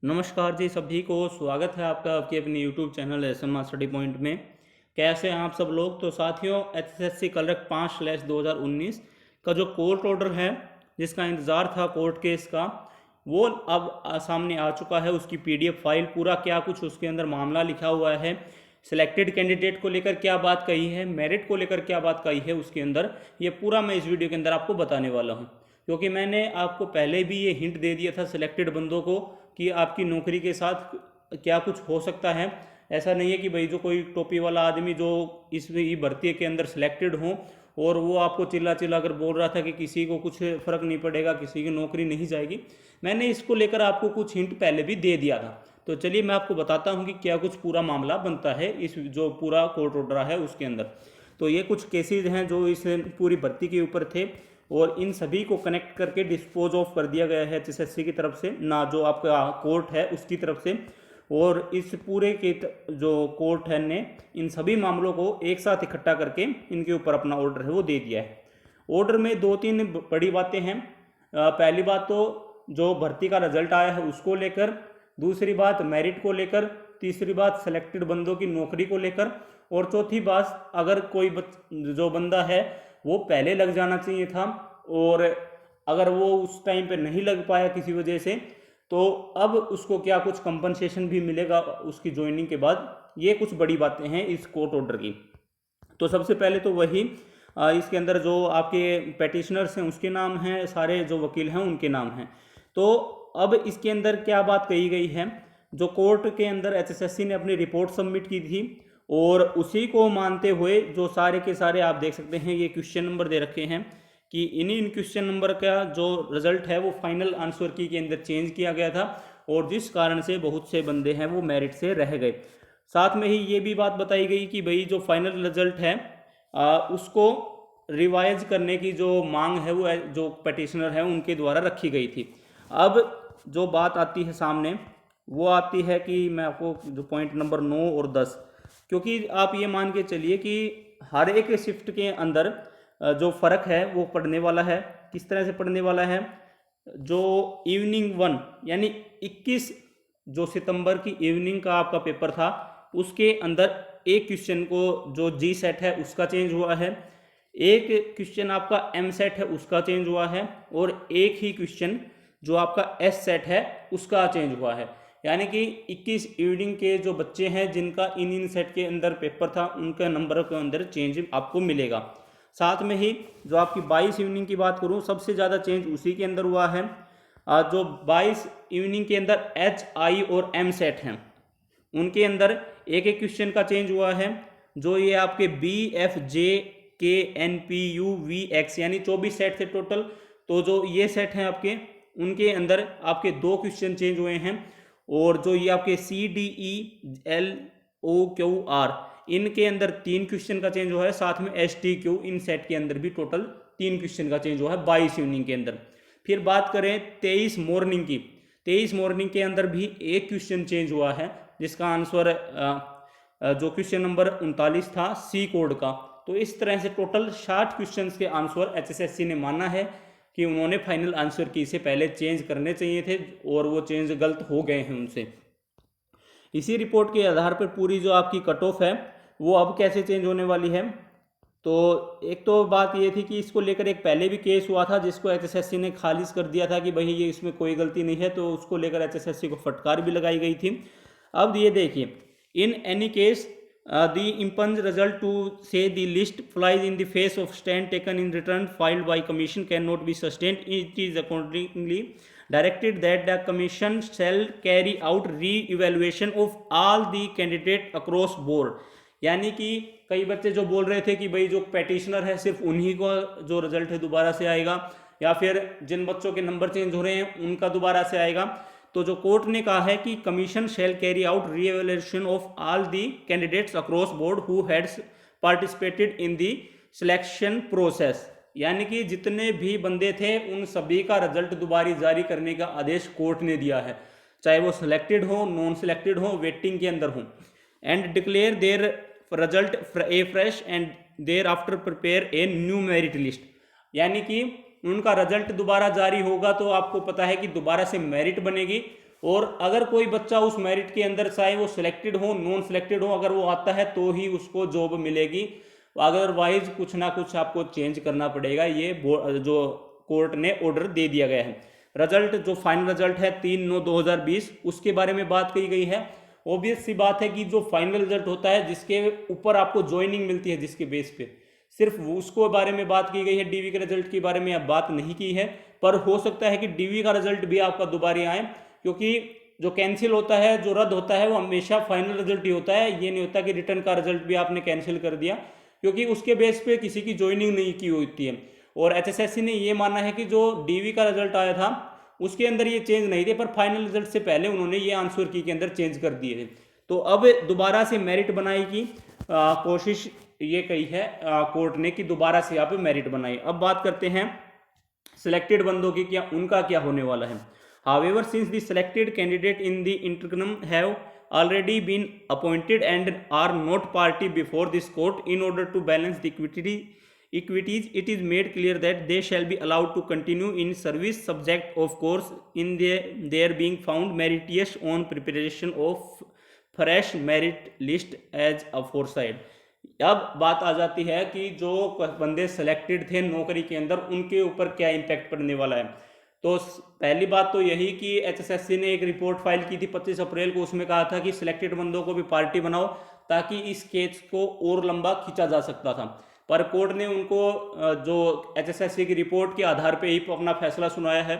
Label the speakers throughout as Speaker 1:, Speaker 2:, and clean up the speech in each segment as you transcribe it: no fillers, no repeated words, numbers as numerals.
Speaker 1: नमस्कार जी, सभी को स्वागत है आपका आपके अपने YouTube channel ASMR study point में। कैसे हैं आप सब लोग। तो साथियों, एचएसएससी कलरक 5/2019 का जो कोर्ट ऑर्डर है, जिसका इंतज़ार था कोर्ट केस का, वो अब सामने आ चुका है। उसकी पीडीएफ फाइल, पूरा क्या कुछ उसके अंदर मामला लिखा हुआ है, सिलेक्टेड कैंडिडेट को लेकर क्या बात कही है, मेरिट को लेकर क्या बात कही है उसके अंदर, ये पूरा मैं इस वीडियो के अंदर आपको बताने वाला हूँ। क्योंकि मैंने आपको पहले भी ये हिंट दे दिया था सिलेक्टेड बंदों को कि आपकी नौकरी के साथ क्या कुछ हो सकता है। ऐसा नहीं है कि भाई जो कोई टोपी वाला आदमी जो इस भर्ती के अंदर सिलेक्टेड हो और वो आपको चिल्ला चिल्ला कर बोल रहा था कि किसी को कुछ फ़र्क नहीं पड़ेगा, किसी की नौकरी नहीं जाएगी। मैंने इसको लेकर आपको कुछ हिंट पहले भी दे दिया था। तो चलिए मैं आपको बताता हूँ कि क्या कुछ पूरा मामला बनता है इस जो पूरा कोर्ट ऑर्डर है उसके अंदर। तो ये कुछ केसेज हैं जो इस पूरी भर्ती के ऊपर थे और इन सभी को कनेक्ट करके डिस्पोज ऑफ कर दिया गया है एचएसएससी की तरफ से, ना जो आपका कोर्ट है उसकी तरफ से। और इस पूरे के जो कोर्ट है ने इन सभी मामलों को एक साथ इकट्ठा करके इनके ऊपर अपना ऑर्डर है वो दे दिया है। ऑर्डर में दो तीन बड़ी बातें हैं। पहली बात तो जो भर्ती का रिजल्ट आया है उसको लेकर, दूसरी बात मेरिट को लेकर, तीसरी बात सेलेक्टेड बंदों की नौकरी को लेकर, और चौथी बात अगर कोई जो बंदा है वो पहले लग जाना चाहिए था और अगर वो उस टाइम पे नहीं लग पाया किसी वजह से, तो अब उसको क्या कुछ कंपनसेशन भी मिलेगा उसकी ज्वाइनिंग के बाद। ये कुछ बड़ी बातें हैं इस कोर्ट ऑर्डर की। तो सबसे पहले तो वही इसके अंदर जो आपके पेटिशनर्स हैं उसके नाम हैं, सारे जो वकील हैं उनके नाम हैं। तो अब इसके अंदर क्या बात कही गई है, जो कोर्ट के अंदर एचएसएससी ने अपनी रिपोर्ट सबमिट की थी और उसी को मानते हुए जो सारे के सारे आप देख सकते हैं ये क्वेश्चन नंबर दे रखे हैं कि इन क्वेश्चन नंबर का जो रिजल्ट है वो फाइनल आंसर की के अंदर चेंज किया गया था और जिस कारण से बहुत से बंदे हैं वो मेरिट से रह गए। साथ में ही ये भी बात बताई गई कि भाई जो फाइनल रिजल्ट है उसको रिवाइज करने की जो मांग है वो जो पटिशनर है उनके द्वारा रखी गई थी। अब जो बात आती है सामने वो आती है कि मैं आपको जो पॉइंट नंबर 9 और 10, क्योंकि आप ये मान के चलिए कि हर एक शिफ्ट के अंदर जो फ़र्क है वो पड़ने वाला है। किस तरह से पड़ने वाला है, जो इवनिंग 1 यानी 21 जो सितंबर की इवनिंग का आपका पेपर था उसके अंदर एक क्वेश्चन को जो जी सेट है उसका चेंज हुआ है, एक क्वेश्चन आपका एम सेट है उसका चेंज हुआ है और एक ही क्वेश्चन जो आपका एस सेट है उसका चेंज हुआ है। यानी कि 21 इवनिंग के जो बच्चे हैं जिनका इन सेट के अंदर पेपर था उनका नंबर के अंदर चेंज आपको मिलेगा। साथ में ही जो आपकी 22 इवनिंग की बात करूं सबसे ज़्यादा चेंज उसी के अंदर हुआ है। जो 22 इवनिंग के अंदर एच आई और एम सेट हैं उनके अंदर एक एक क्वेश्चन का चेंज हुआ है। जो ये आपके B F J K N P U V X यानी 24 सेट थे टोटल, तो जो ये सेट हैं आपके उनके अंदर आपके दो क्वेश्चन चेंज हुए हैं। और जो ये आपके C D E L O Q R इनके अंदर 3 क्वेश्चन का चेंज हुआ है। साथ में S T Q in set के अंदर भी टोटल 3 क्वेश्चन का चेंज हुआ है 22 इवनिंग के अंदर। फिर बात करें 23 मॉर्निंग की, 23 मॉर्निंग के अंदर भी एक क्वेश्चन चेंज हुआ है जिसका आंसर जो क्वेश्चन नंबर 39 था सी कोड का। तो इस तरह से टोटल 60 क्वेश्चन के आंसर एचएसएससी ने माना है कि उन्होंने फाइनल आंसर की से पहले चेंज करने चाहिए थे और वो चेंज गलत हो गए हैं उनसे। इसी रिपोर्ट के आधार पर पूरी जो आपकी कट ऑफ है वो अब कैसे चेंज होने वाली है। तो एक तो बात ये थी कि इसको लेकर एक पहले भी केस हुआ था जिसको एचएसएससी ने खारिज कर दिया था कि भाई ये इसमें कोई गलती नहीं है, तो उसको लेकर एचएसएससी को फटकार भी लगाई गई थी। अब ये देखिए, in any case the impunged result to say the list flies in the face of stand taken in return filed by commission cannot be sustained. It is accordingly directed that the commission shall carry out re-evaluation of all the candidate across board। यानी कि कई बच्चे जो बोल रहे थे कि भाई जो पेटिशनर है सिर्फ उन्हीं को जो रिजल्ट है दोबारा से आएगा या फिर जिन बच्चों के नंबर चेंज हो रहे हैं उनका दोबारा से आएगा। तो जो कोर्ट ने कहा है कि commission shall carry out reevaluation of all the candidates across board who had participated in the selection process. यानी कि जितने भी बंदे थे उन सभी का रिजल्ट दोबारा जारी करने का आदेश कोर्ट ने दिया है, चाहे वो सिलेक्टेड हो, नॉन सिलेक्टेड हो, वेटिंग के अंदर हो। And declare their result a fresh and thereafter prepare a new merit list. यानी कि उनका रिजल्ट दोबारा जारी होगा तो आपको पता है कि दोबारा से मेरिट बनेगी और अगर कोई बच्चा उस मेरिट के अंदर, चाहे वो सिलेक्टेड हो नॉन सिलेक्टेड हो, अगर वो आता है तो ही उसको जॉब मिलेगी, अदरवाइज कुछ ना कुछ आपको चेंज करना पड़ेगा। ये जो कोर्ट ने ऑर्डर दे दिया गया है। रिजल्ट जो फाइनल रिजल्ट है 3/9/2020 उसके बारे में बात की गई है। ऑब्वियस सी बात है कि जो फाइनल रिजल्ट होता है जिसके ऊपर आपको ज्वाइनिंग मिलती है, जिसके बेस पे सिर्फ उसको बारे में बात की गई है, डीवी के रिजल्ट के बारे में अब बात नहीं की है। पर हो सकता है कि डीवी का रिजल्ट भी आपका दोबारा आए, क्योंकि जो कैंसिल होता है, जो रद्द होता है, वो हमेशा फाइनल रिजल्ट ही होता है। ये नहीं होता कि रिटर्न का रिजल्ट भी आपने कैंसिल कर दिया, क्योंकि उसके बेस पे किसी की ज्वाइनिंग नहीं की होती है। और एचएसएससी ने ये माना है कि जो डीवी का रिजल्ट आया था उसके अंदर ये चेंज नहीं थे, पर फाइनल रिजल्ट से पहले उन्होंने ये आंसर की के अंदर चेंज कर दिए थे। तो अब दोबारा से मेरिट बनाई की कोशिश ये कही है कोर्ट ने कि दोबारा से आप मेरिट बनाए। अब बात करते हैं सिलेक्टेड बंदों की, क्या उनका क्या होने वाला है। However since the selected candidate in the interregnum have already been appointed and are not party before this court, in order to balance the equities, it is made clear that they shall be allowed to continue in service, subject of course in their being found meritorious on preparation of fresh merit list as aforesaid। अब बात आ जाती है कि जो बंदे selected थे नौकरी के अंदर उनके ऊपर क्या इम्पैक्ट पड़ने वाला है। तो पहली बात तो यही कि एचएसएससी ने एक रिपोर्ट फाइल की थी 25 अप्रैल को, उसमें कहा था कि सिलेक्टेड बंदों को भी पार्टी बनाओ ताकि इस केस को और लंबा खींचा जा सकता था। पर कोर्ट ने उनको जो एचएसएससी की रिपोर्ट के आधार पे ही अपना फैसला सुनाया है।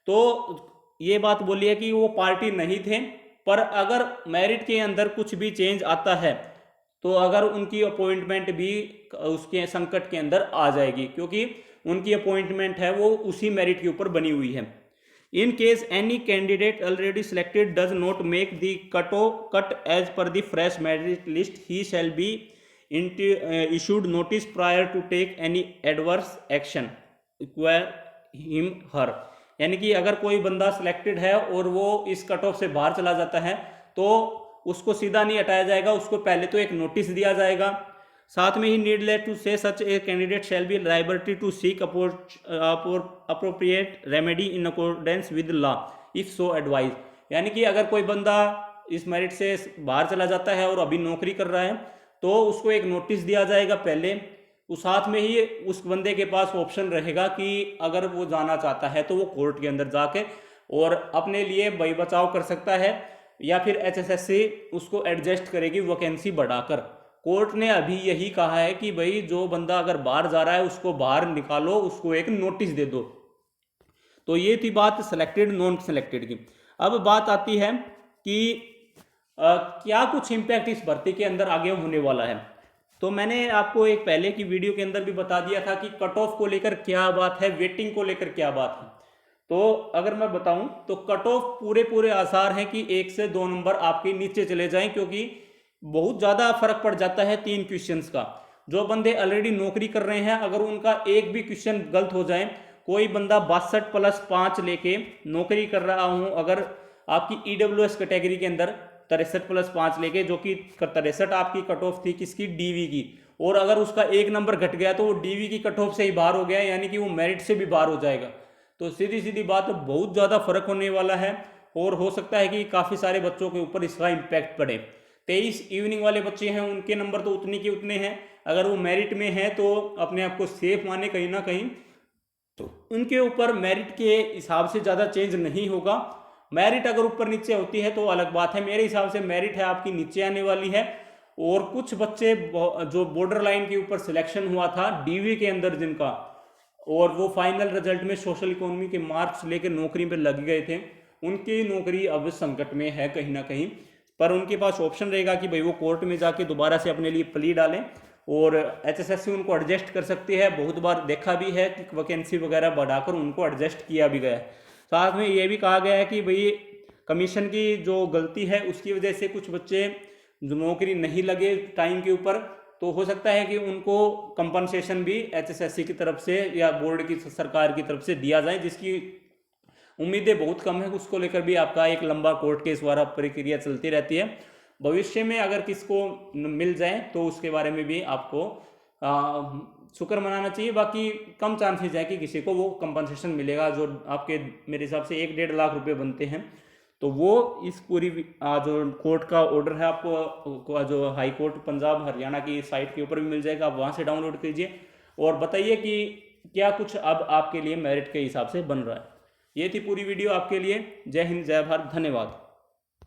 Speaker 1: तो ये बात बोली है कि वो पार्टी नहीं थे, पर अगर मेरिट के अंदर कुछ भी चेंज आता है तो अगर उनकी अपॉइंटमेंट भी उसके संकट के अंदर आ जाएगी, क्योंकि उनकी अपॉइंटमेंट है वो उसी मेरिट के ऊपर बनी हुई है। In case any candidate already selected does not make the cut as per the fresh merit list, he shall be issued notice prior to take any adverse action require him her। यानी कि अगर कोई बंदा selected है और वो इस cut off से बाहर चला जाता है तो उसको सीधा नहीं हटाया जाएगा, उसको पहले तो एक नोटिस दिया जाएगा। साथ में ही needless to say such a candidate shall be liability to seek appropriate remedy in accordance with law if so advised. यानी कि अगर कोई बंदा इस मेरिट से बाहर चला जाता है और अभी नौकरी कर रहा है तो उसको एक नोटिस दिया जाएगा पहले। उस साथ में ही उस बंदे के पास ऑप्शन रहेगा कि अगर वो जाना चाहता है तो वो कोर्ट के अंदर जाके और अपने लिए बही बचाव कर सकता है, या फिर एचएसएससी उसको एडजस्ट करेगी वैकेंसी बढ़ाकर। कोर्ट ने अभी यही कहा है कि भाई जो बंदा अगर बाहर जा रहा है उसको बाहर निकालो, उसको एक नोटिस दे दो। तो ये थी बात सिलेक्टेड नॉन सिलेक्टेड की। अब बात आती है कि क्या कुछ इम्पैक्ट इस भर्ती के अंदर आगे होने वाला है। तो मैंने आपको एक पहले की वीडियो के अंदर भी बता दिया था कि कट ऑफ को लेकर क्या बात है, वेटिंग को लेकर क्या बात है। तो अगर मैं बताऊं तो कट ऑफ पूरे आसार हैं कि 1 से 2 नंबर आपके नीचे चले जाएं, क्योंकि बहुत ज़्यादा फर्क पड़ जाता है 3 क्वेश्चंस का। जो बंदे ऑलरेडी नौकरी कर रहे हैं अगर उनका एक भी क्वेश्चन गलत हो जाए, कोई बंदा 62+5 लेके नौकरी कर रहा हूँ, अगर आपकी ईडब्ल्यूएस कैटेगरी के अंदर 63+5 लेके, जो कि 63 आपकी कट ऑफ थी किसकी, डीवी की, और अगर उसका एक नंबर घट गया तो वो डीवी की कट ऑफ से ही बाहर हो गया, यानी कि वो मेरिट से भी बाहर हो जाएगा। तो सीधी सीधी बात बहुत ज़्यादा फर्क होने वाला है और हो सकता है कि काफ़ी सारे बच्चों के ऊपर इसका इम्पैक्ट पड़े। 23 इवनिंग वाले बच्चे हैं उनके नंबर तो उतने के उतने हैं, अगर वो मेरिट में हैं तो अपने आप को सेफ माने कहीं ना कहीं, तो उनके ऊपर मेरिट के हिसाब से ज़्यादा चेंज नहीं होगा। मेरिट अगर ऊपर नीचे होती है तो अलग बात है, मेरे हिसाब से मेरिट है आपकी नीचे आने वाली है। और कुछ बच्चे जो बॉर्डर लाइन के ऊपर सिलेक्शन हुआ था डीवी के अंदर जिनका, और वो फाइनल रिजल्ट में सोशल इकोनॉमी के मार्क्स लेकर नौकरी पे लग गए थे, उनकी नौकरी अब संकट में है कहीं ना कहीं। पर उनके पास ऑप्शन रहेगा कि भाई वो कोर्ट में जाके दोबारा से अपने लिए प्ली डालें, और एचएसएससी उनको एडजस्ट कर सकती है। बहुत बार देखा भी है कि वैकेंसी वगैरह बढ़ाकर उनको एडजस्ट किया भी गया है। साथ में ये भी कहा गया है कि भाई कमीशन की जो गलती है उसकी वजह से कुछ बच्चे जो नौकरी नहीं लगे टाइम के ऊपर, तो हो सकता है कि उनको कंपनसेशन भी एचएसएससी की तरफ से या बोर्ड की सरकार की तरफ से दिया जाए, जिसकी उम्मीदें बहुत कम है। उसको लेकर भी आपका एक लंबा कोर्ट केस द्वारा प्रक्रिया चलती रहती है। भविष्य में अगर किसको मिल जाए तो उसके बारे में भी आपको शुक्र मनाना चाहिए। बाकी कम चांसेस है कि किसी को वो कंपनसेशन मिलेगा, जो आपके मेरे हिसाब से 1-1.5 लाख रुपए बनते हैं। तो वो इस पूरी जो कोर्ट का ऑर्डर है आपको जो हाई कोर्ट पंजाब हरियाणा की साइट के ऊपर भी मिल जाएगा, आप वहाँ से डाउनलोड कीजिए और बताइए कि क्या कुछ अब आपके लिए मेरिट के हिसाब से बन रहा है। ये थी पूरी वीडियो आपके लिए। जय हिंद, जय भारत, धन्यवाद।